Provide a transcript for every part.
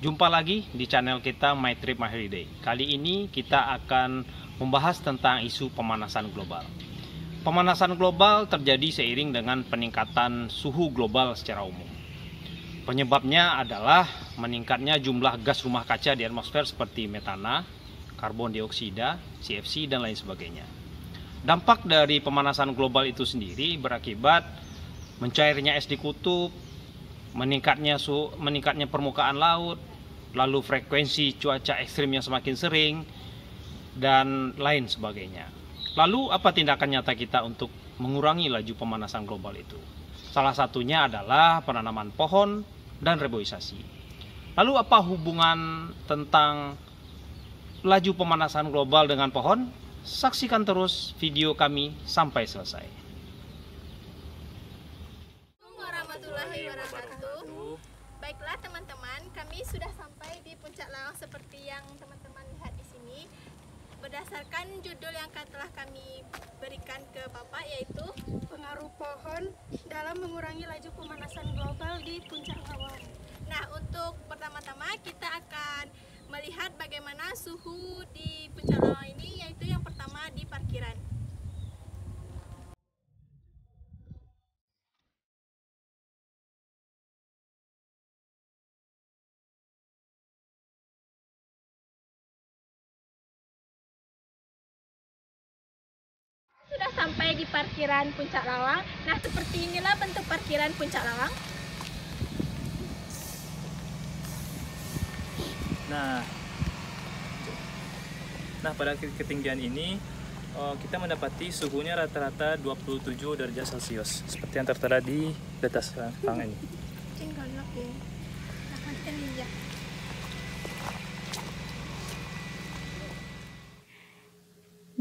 Jumpa lagi di channel kita My Trip My Holiday. Kali ini kita akan membahas tentang isu pemanasan global. Pemanasan global terjadi seiring dengan peningkatan suhu global secara umum. Penyebabnya adalah meningkatnya jumlah gas rumah kaca di atmosfer seperti metana, karbon dioksida, CFC, dan lain sebagainya. Dampak dari pemanasan global itu sendiri berakibat mencairnya es di kutub, meningkatnya permukaan laut, lalu frekuensi cuaca ekstrim yang semakin sering, dan lain sebagainya. Lalu apa tindakan nyata kita untuk mengurangi laju pemanasan global itu? Salah satunya adalah penanaman pohon dan reboisasi. Lalu apa hubungan tentang laju pemanasan global dengan pohon? Saksikan terus video kami sampai selesai. Warahmatullahi wabarakatuh. Baiklah teman-teman, kami sudah sampai di Puncak Lawang seperti yang teman-teman lihat di sini. Berdasarkan judul yang telah kami berikan ke Bapak, yaitu pengaruh pohon dalam mengurangi laju pemanasan global di Puncak Lawang. Nah, untuk pertama-tama kita akan melihat bagaimana suhu di Puncak Lawang ini, yaitu yang pertama di parkiran. Sudah sampai di parkiran Puncak Lawang. Nah, seperti inilah bentuk parkiran Puncak Lawang. Nah, pada ketinggian ini kita mendapati suhunya rata-rata 27 derajat Celcius seperti yang tertera di atas rangka ini.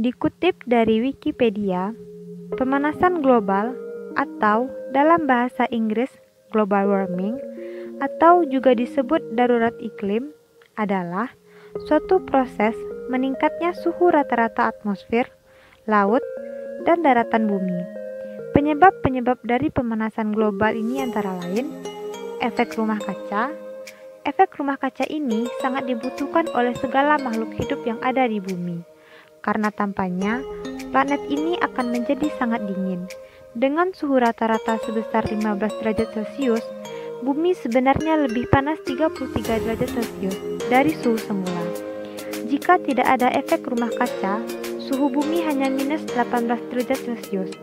Dikutip dari Wikipedia, pemanasan global atau dalam bahasa Inggris global warming atau juga disebut darurat iklim adalah suatu proses meningkatnya suhu rata-rata atmosfer, laut, dan daratan bumi. Penyebab-penyebab dari pemanasan global ini antara lain efek rumah kaca. Efek rumah kaca ini sangat dibutuhkan oleh segala makhluk hidup yang ada di bumi. Karena tampaknya planet ini akan menjadi sangat dingin. Dengan suhu rata-rata sebesar 15 derajat Celcius, bumi sebenarnya lebih panas 33 derajat Celcius dari suhu semula. Jika tidak ada efek rumah kaca, suhu bumi hanya minus 18 derajat Celcius,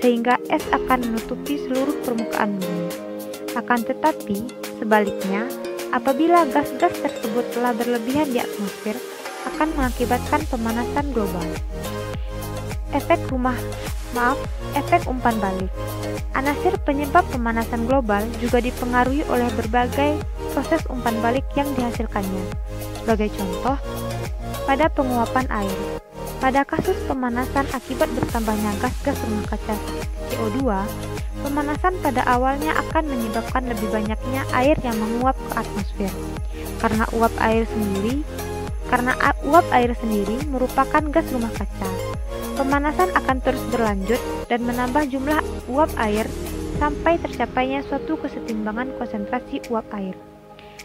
sehingga es akan menutupi seluruh permukaan bumi. Akan tetapi, sebaliknya, apabila gas-gas tersebut telah berlebihan di atmosfer, akan mengakibatkan pemanasan global. Efek umpan balik. Anasir penyebab pemanasan global juga dipengaruhi oleh berbagai proses umpan balik yang dihasilkannya. Sebagai contoh, pada penguapan air. Pada kasus pemanasan akibat bertambahnya gas-gas rumah kaca CO2, pemanasan pada awalnya akan menyebabkan lebih banyaknya air yang menguap ke atmosfer. Karena uap air sendiri merupakan gas rumah kaca. Pemanasan akan terus berlanjut dan menambah jumlah uap air sampai tercapainya suatu kesetimbangan konsentrasi uap air.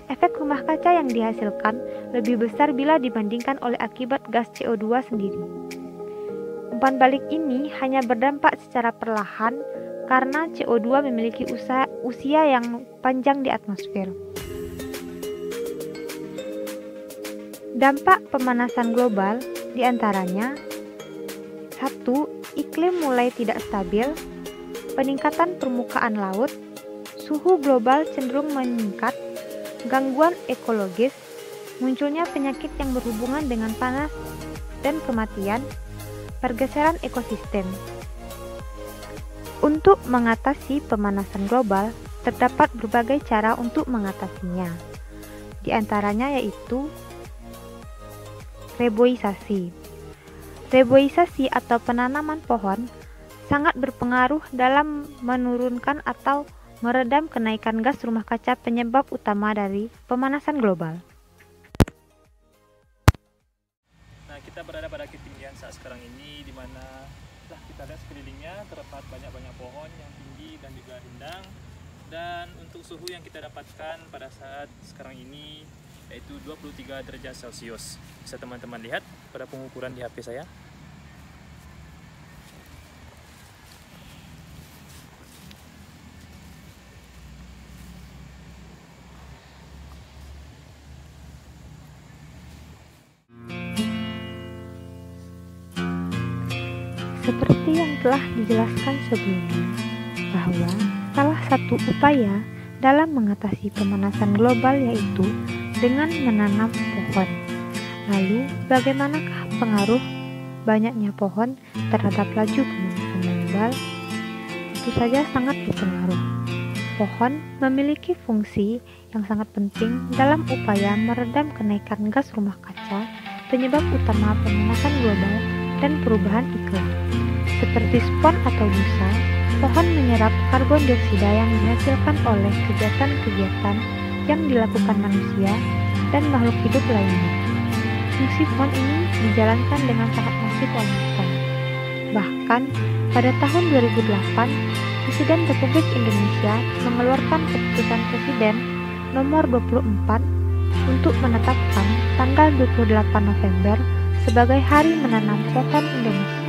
Efek rumah kaca yang dihasilkan lebih besar bila dibandingkan oleh akibat gas CO2 sendiri. Umpan balik ini hanya berdampak secara perlahan karena CO2 memiliki usia yang panjang di atmosfer. Dampak pemanasan global diantaranya 1. Iklim mulai tidak stabil, peningkatan permukaan laut, suhu global cenderung meningkat, gangguan ekologis, munculnya penyakit yang berhubungan dengan panas dan kematian, pergeseran ekosistem. Untuk mengatasi pemanasan global, terdapat berbagai cara untuk mengatasinya. Di antaranya yaitu reboisasi. Reboisasi atau penanaman pohon sangat berpengaruh dalam menurunkan atau meredam kenaikan gas rumah kaca penyebab utama dari pemanasan global. Nah, kita berada pada ketinggian saat sekarang ini, di mana kita lihat sekelilingnya terdapat banyak pohon yang tinggi dan juga rindang. Dan untuk suhu yang kita dapatkan pada saat sekarang ini yaitu 23 derajat Celcius. Bisa teman-teman lihat pada pengukuran di HP saya. Seperti yang telah dijelaskan sebelumnya, bahwa salah satu upaya dalam mengatasi pemanasan global yaitu dengan menanam pohon. Lalu, bagaimanakah pengaruh banyaknya pohon terhadap laju pemanasan global? Tentu saja sangat berpengaruh. Pohon memiliki fungsi yang sangat penting dalam upaya meredam kenaikan gas rumah kaca, penyebab utama pemanasan global dan perubahan iklim. Seperti spon atau busa, pohon menyerap karbon dioksida yang dihasilkan oleh kegiatan-kegiatan yang dilakukan manusia dan makhluk hidup lainnya. Fungsi pohon ini dijalankan dengan sangat masif oleh hutan. Bahkan, pada tahun 2008, Presiden Republik Indonesia mengeluarkan keputusan Presiden nomor 24 untuk menetapkan tanggal 28 November sebagai Hari Menanam Pohon Indonesia.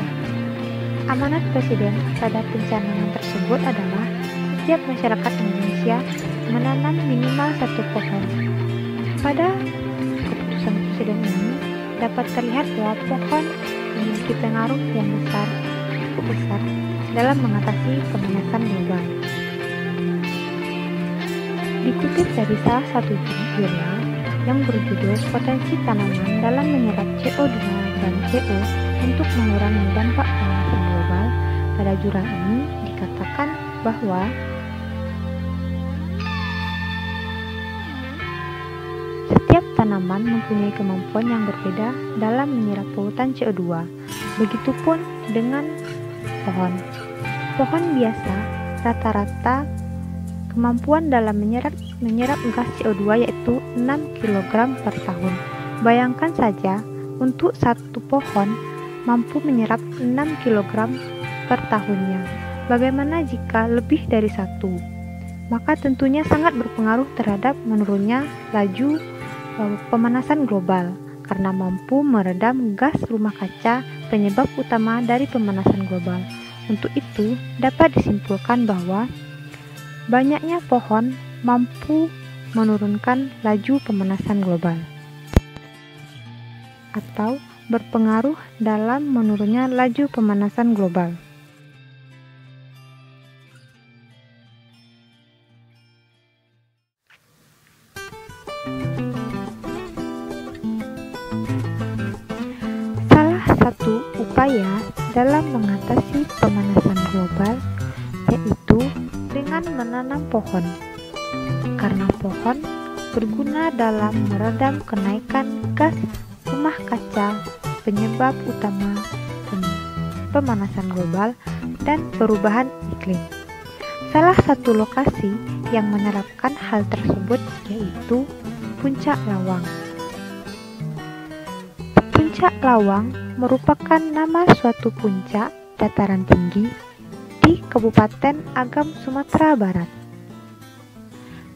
Amanat Presiden pada pencanangan tersebut adalah setiap masyarakat Indonesia menanam minimal 1 pohon. Pada keputusan Presiden ini dapat terlihat bahwa pohon memiliki pengaruh yang cukup besar dalam mengatasi pemanasan global. Dikutip dari salah satu jurnal yang berjudul Potensi Tanaman dalam Menyerap CO2 dan CO untuk Mengurangi Dampak Pemanasan Global, pada jurnal ini dikatakan bahwa setiap tanaman mempunyai kemampuan yang berbeda dalam menyerap polutan CO2. Begitupun dengan pohon. Pohon biasa rata-rata kemampuan dalam menyerap gas CO2 yaitu 6 kg per tahun. Bayangkan saja, untuk satu pohon mampu menyerap 6 kg per tahunnya. Bagaimana jika lebih dari satu? Maka tentunya sangat berpengaruh terhadap menurunnya laju pemanasan global, karena mampu meredam gas rumah kaca penyebab utama dari pemanasan global. Untuk itu, dapat disimpulkan bahwa banyaknya pohon mampu menurunkan laju pemanasan global atau berpengaruh dalam menurunnya laju pemanasan global. Salah satu upaya dalam mengatasi pemanasan global yaitu dengan menanam pohon, karena pohon berguna dalam meredam kenaikan gas rumah kaca penyebab utama pemanasan global dan perubahan iklim. Salah satu lokasi yang menerapkan hal tersebut yaitu Puncak Lawang. Puncak Lawang merupakan nama suatu puncak dataran tinggi di Kabupaten Agam, Sumatera Barat.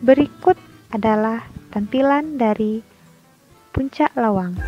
Berikut adalah tampilan dari Puncak Lawang.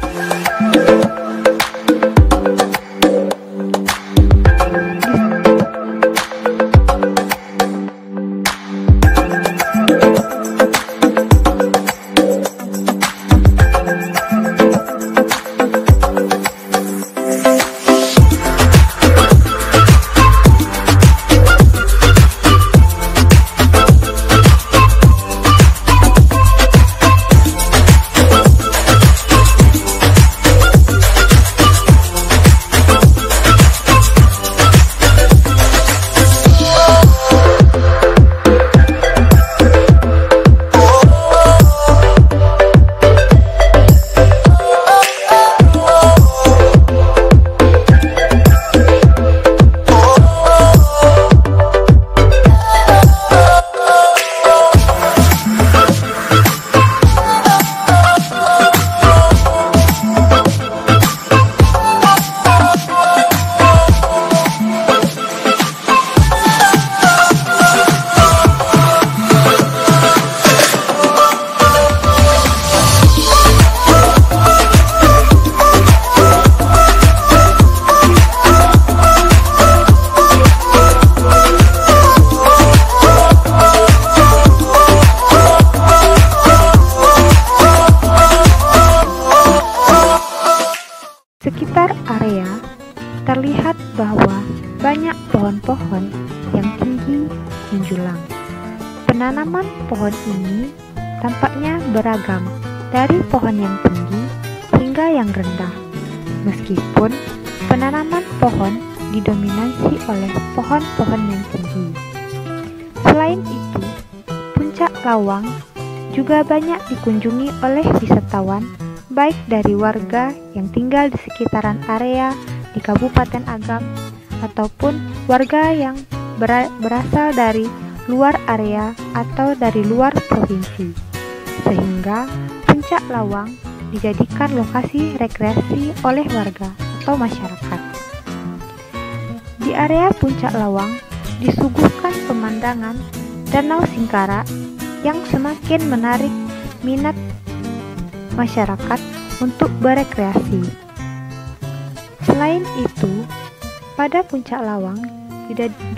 pohon yang tinggi menjulang. Penanaman pohon ini tampaknya beragam, dari pohon yang tinggi hingga yang rendah. Meskipun penanaman pohon didominasi oleh pohon-pohon yang tinggi. Selain itu, Puncak Lawang juga banyak dikunjungi oleh wisatawan, baik dari warga yang tinggal di sekitaran area di Kabupaten Agam ataupun warga yang berasal dari luar area atau dari luar provinsi. Sehingga Puncak Lawang dijadikan lokasi rekreasi oleh warga atau masyarakat. Di area Puncak Lawang disuguhkan pemandangan Danau Singkara yang semakin menarik minat masyarakat untuk berekreasi. Selain itu, pada Puncak Lawang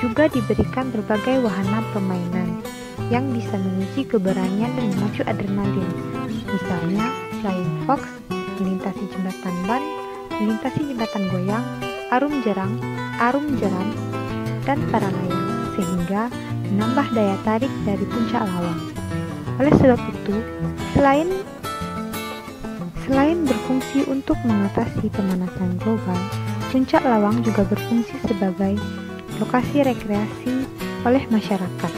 juga diberikan berbagai wahana permainan yang bisa menguji keberanian dan memacu adrenalin. Misalnya, flying fox, melintasi jembatan ban, melintasi jembatan goyang, arum jeram, dan para layang, sehingga menambah daya tarik dari Puncak Lawang. Oleh sebab itu, selain berfungsi untuk mengatasi pemanasan global, Puncak Lawang juga berfungsi sebagai lokasi rekreasi oleh masyarakat.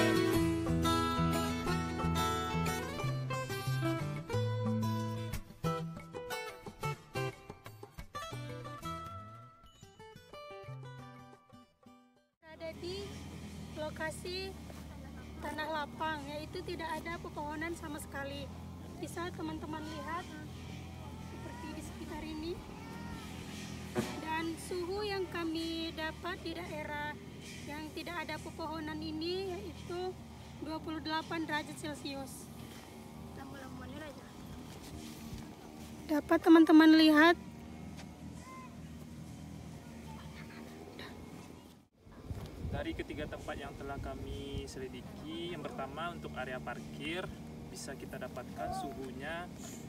Ada di lokasi tanah lapang, yaitu tidak ada pepohonan sama sekali. Bisa teman-teman lihat seperti di sekitar ini. Dan suhu yang kami dapat di daerah yang tidak ada pepohonan ini yaitu 28 derajat Celcius. Dapat teman-teman lihat. Dari ketiga tempat yang telah kami selidiki, yang pertama untuk area parkir bisa kita dapatkan suhunya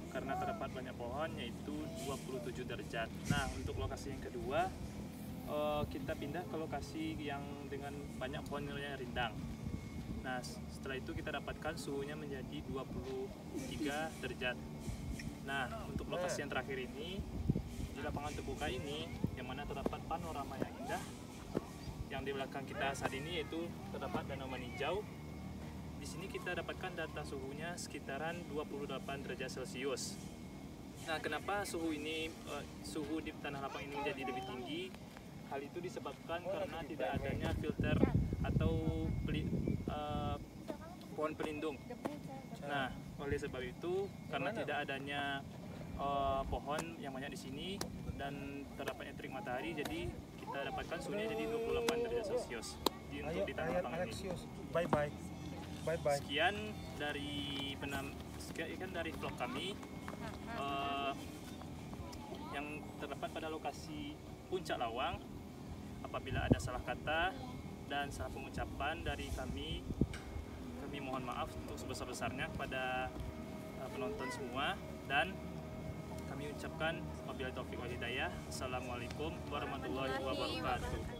karena terdapat banyak pohon yaitu 27 derajat. Nah, untuk lokasi yang kedua kita pindah ke lokasi yang dengan banyak pohon yang rindang. Nah, setelah itu kita dapatkan suhunya menjadi 23 derajat. Nah, untuk lokasi yang terakhir ini di lapangan terbuka ini yang mana terdapat panorama yang indah. Yang di belakang kita saat ini yaitu terdapat Danau Maninjau. Di sini kita dapatkan data suhunya sekitaran 28 derajat Celcius. Nah, kenapa suhu di tanah lapang ini menjadi lebih tinggi? Hal itu disebabkan karena tidak adanya filter atau pohon pelindung. Nah, oleh sebab itu karena tidak adanya pohon yang banyak di sini dan terdapatnya terik matahari, jadi kita dapatkan suhunya jadi 28 derajat Celcius untuk di tanah lapang ini. Bye. Sekian dari vlog kami yang terdapat pada lokasi Puncak Lawang. Apabila ada salah kata dan salah pengucapan dari kami mohon maaf untuk sebesar-besarnya kepada penonton semua, dan kami ucapkan wabillahi taufiq wal hidayah. Assalamualaikum warahmatullahi wabarakatuh.